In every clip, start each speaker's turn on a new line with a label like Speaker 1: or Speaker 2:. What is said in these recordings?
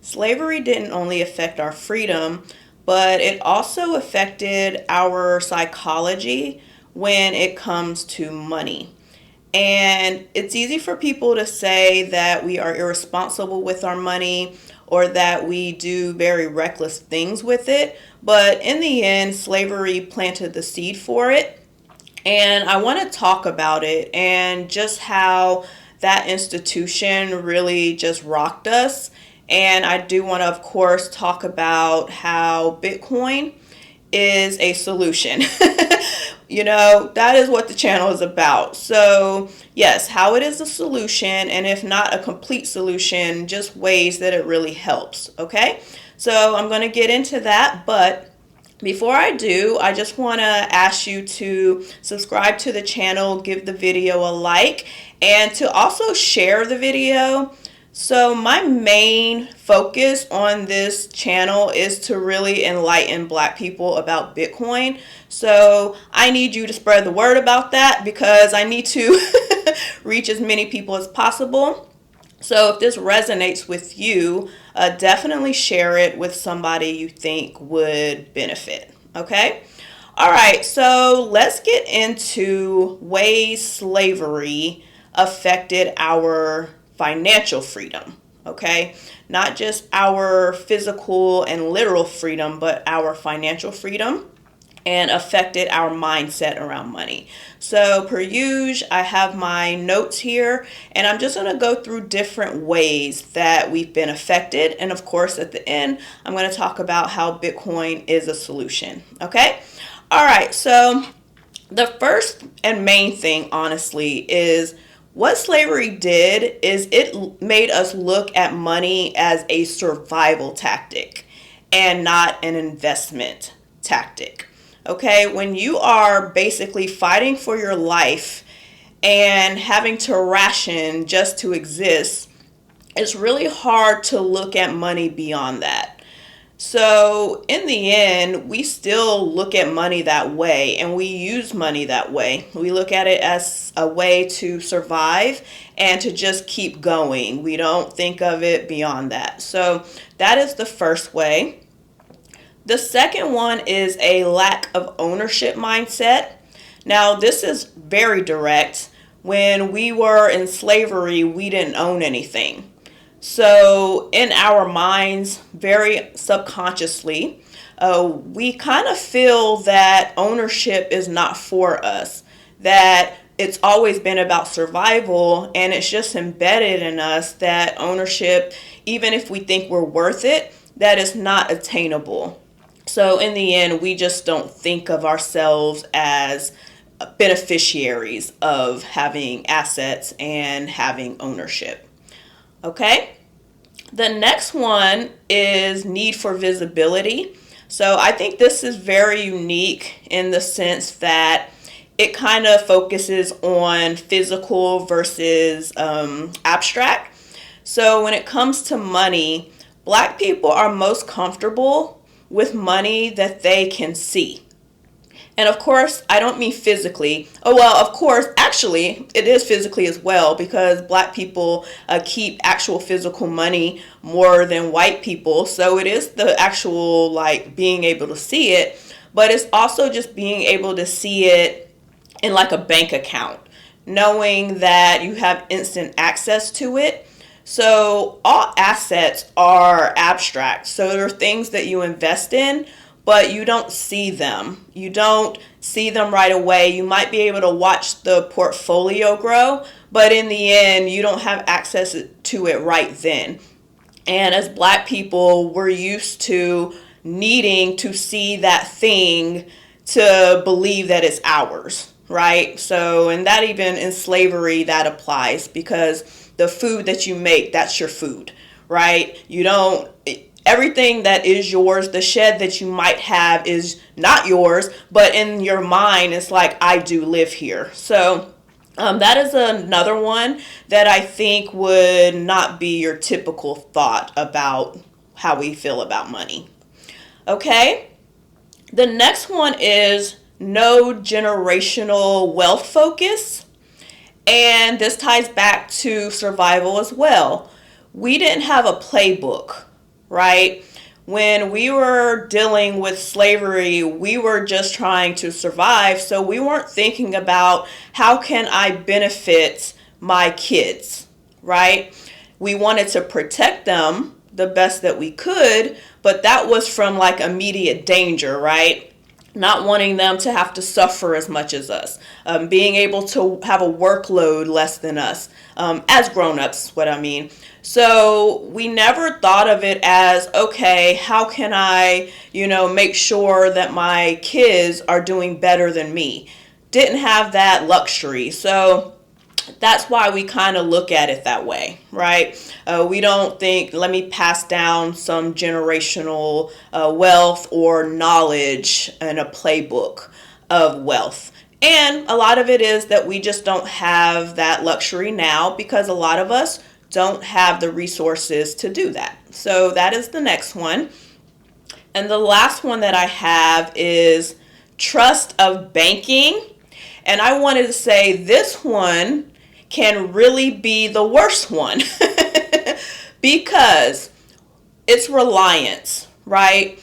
Speaker 1: slavery didn't only affect our freedom, but it also affected our psychology when it comes to money. And it's easy for people to say that we are irresponsible with our money or that we do very reckless things with it. But in the end, slavery planted the seed for it. And I want to talk about it and just how that institution really just rocked us. And I do want to, of course, talk about how Bitcoin is a solution. That is what the channel is about. So, yes, how it is a solution, and if not a complete solution, just ways that it really helps. Okay? So, I'm going to get into that, but before I do, I just want to ask you to subscribe to the channel, give the video a like, and to also share the video. So my main focus on this channel is to really enlighten Black people about Bitcoin. So I need you to spread the word about that because I need to reach as many people as possible. So if this resonates with you, definitely share it with somebody you think would benefit. Okay? All right, so let's get into ways slavery affected our financial freedom. Okay? Not just our physical and literal freedom, but our financial freedom, and affected our mindset around money. So per usual, I have my notes here, and I'm just going to go through different ways that we've been affected. And of course, at the end, I'm going to talk about how Bitcoin is a solution. Okay? All right. So the first and main thing, honestly, is what slavery did is it made us look at money as a survival tactic and not an investment tactic. Okay, when you are basically fighting for your life and having to ration just to exist, it's really hard to look at money beyond that. So in the end, we still look at money that way, and we use money that way. We look at it as a way to survive and to just keep going. We don't think of it beyond that. So that is the first way. The second one is a lack of ownership mindset. Now, this is very direct. When we were in slavery, we didn't own anything. So in our minds, very subconsciously, we kind of feel that ownership is not for us, that it's always been about survival, and it's just embedded in us that ownership, even if we think we're worth it, that is not attainable. So in the end, we just don't think of ourselves as beneficiaries of having assets and having ownership. Okay? The next one is need for visibility. So I think this is very unique in the sense that it kind of focuses on physical versus abstract. So when it comes to money, Black people are most comfortable with money that they can see. And of course, I don't mean physically. Oh, well, of course, actually, it is physically as well because Black people keep actual physical money more than white people. So it is the actual, like, being able to see it, but it's also just being able to see it in like a bank account, knowing that you have instant access to it. So all assets are abstract. So there are things that you invest in, but you don't see them. You don't see them right away. You might be able to watch the portfolio grow, but in the end, you don't have access to it right then. And as Black people, we're used to needing to see that thing to believe that it's ours, right? So, and that even in slavery, that applies because the food that you make, that's your food, right? You don't, everything that is yours, the shed that you might have is not yours, but in your mind, it's like, I do live here. So that is another one that I think would not be your typical thought about how we feel about money. Okay? The next one is no generational wealth focus. And this ties back to survival as well. We didn't have a playbook right? When we were dealing with slavery, we were just trying to survive. So we weren't thinking about how can I benefit my kids, right? We wanted to protect them the best that we could, but that was from like immediate danger, right? Not wanting them to have to suffer as much as us, being able to have a workload less than us, as grown-ups, what I mean. So we never thought of it as, okay, how can I, make sure that my kids are doing better than me? Didn't have that luxury. So that's why we kind of look at it that way, right? We don't think, let me pass down some generational wealth or knowledge in a playbook of wealth. And a lot of it is that we just don't have that luxury now because a lot of us don't have the resources to do that. So that is the next one. And the last one that I have is trust of banking. And I wanted to say this one can really be the worst one because it's reliance, right?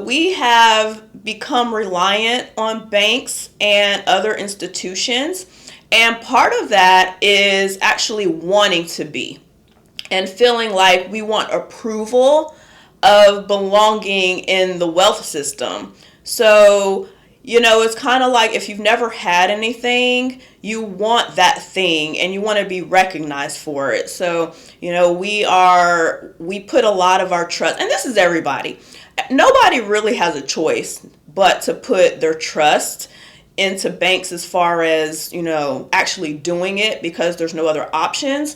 Speaker 1: We have become reliant on banks and other institutions, and part of that is actually wanting to be and feeling like we want approval of belonging in the wealth system. So it's kind of like if you've never had anything, you want that thing and you want to be recognized for it. So, we put a lot of our trust, and this is everybody. Nobody really has a choice but to put their trust into banks as far as, actually doing it because there's no other options.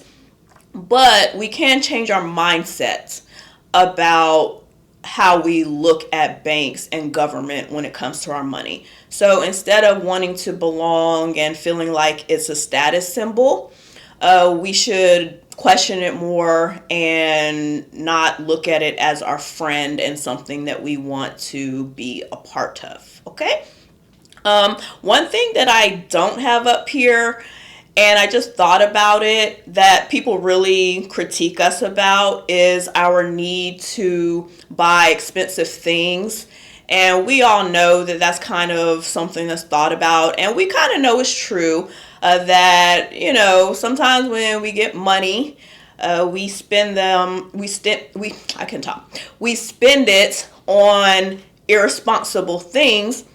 Speaker 1: But we can change our mindset about how we look at banks and government when it comes to our money. So instead of wanting to belong and feeling like it's a status symbol, we should question it more and not look at it as our friend and something that we want to be a part of. Okay? One thing that I don't have up here, and I just thought about it, that people really critique us about is our need to buy expensive things. And we all know that that's kind of something that's thought about. And we kind of know it's true that, sometimes when we get money, we spend it on irresponsible things.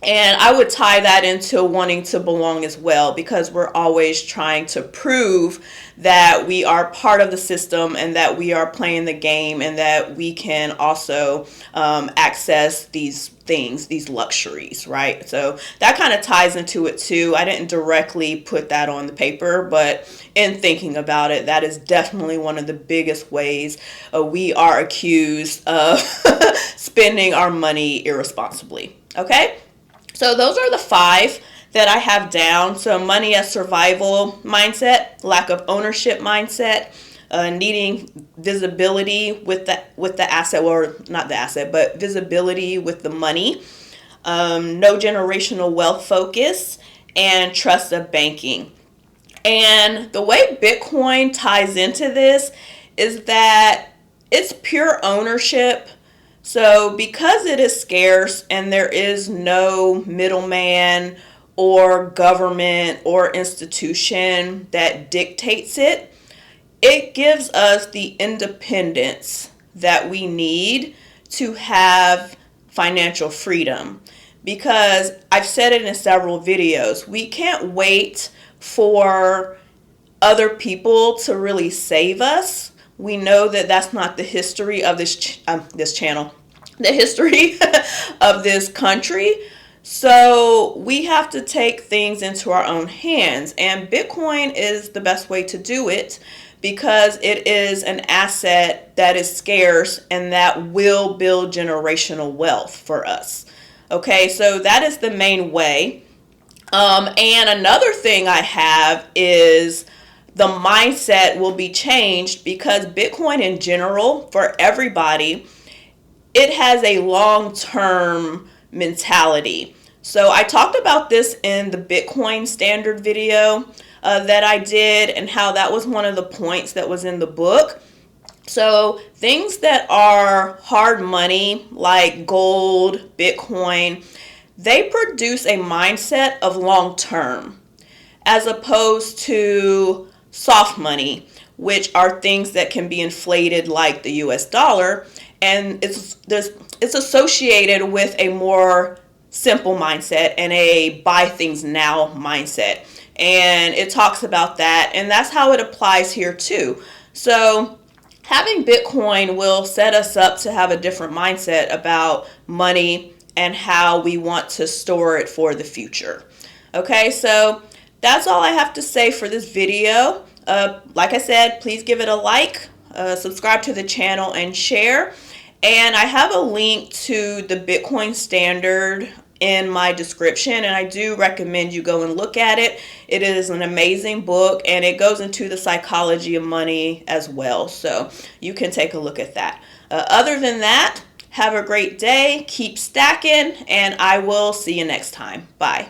Speaker 1: And I would tie that into wanting to belong as well, because we're always trying to prove that we are part of the system and that we are playing the game and that we can also access these things, these luxuries, right? So that kind of ties into it too. I didn't directly put that on the paper, but in thinking about it, that is definitely one of the biggest ways we are accused of spending our money irresponsibly. Okay? So those are the 5 that I have down. So money as survival mindset, lack of ownership mindset, needing visibility with the asset, or not the asset, but visibility with the money, no generational wealth focus, and trust of banking. And the way Bitcoin ties into this is that it's pure ownership. So because it is scarce and there is no middleman or government or institution that dictates it, it gives us the independence that we need to have financial freedom. Because I've said it in several videos, we can't wait for other people to really save us. We know that that's not the history of this channel, the history of this country. So we have to take things into our own hands, and Bitcoin is the best way to do it because it is an asset that is scarce and that will build generational wealth for us. Okay, so that is the main way. And another thing I have is the mindset will be changed because Bitcoin in general, for everybody, it has a long-term mentality. So I talked about this in the Bitcoin standard video that I did, and how that was one of the points that was in the book. So things that are hard money like gold, Bitcoin, they produce a mindset of long term as opposed to soft money, which are things that can be inflated like the US dollar, and it's associated with a more simple mindset and a buy things now mindset. And it talks about that, and that's how it applies here too. So having Bitcoin will set us up to have a different mindset about money and how we want to store it for the future. Okay, so that's all I have to say for this video. Like I said, please give it a like, subscribe to the channel, and share. And I have a link to the Bitcoin Standard in my description, and I do recommend you go and look at it. It is an amazing book, and it goes into the psychology of money as well, so you can take a look at that. Other than that, have a great day, keep stacking, and I will see you next time. Bye.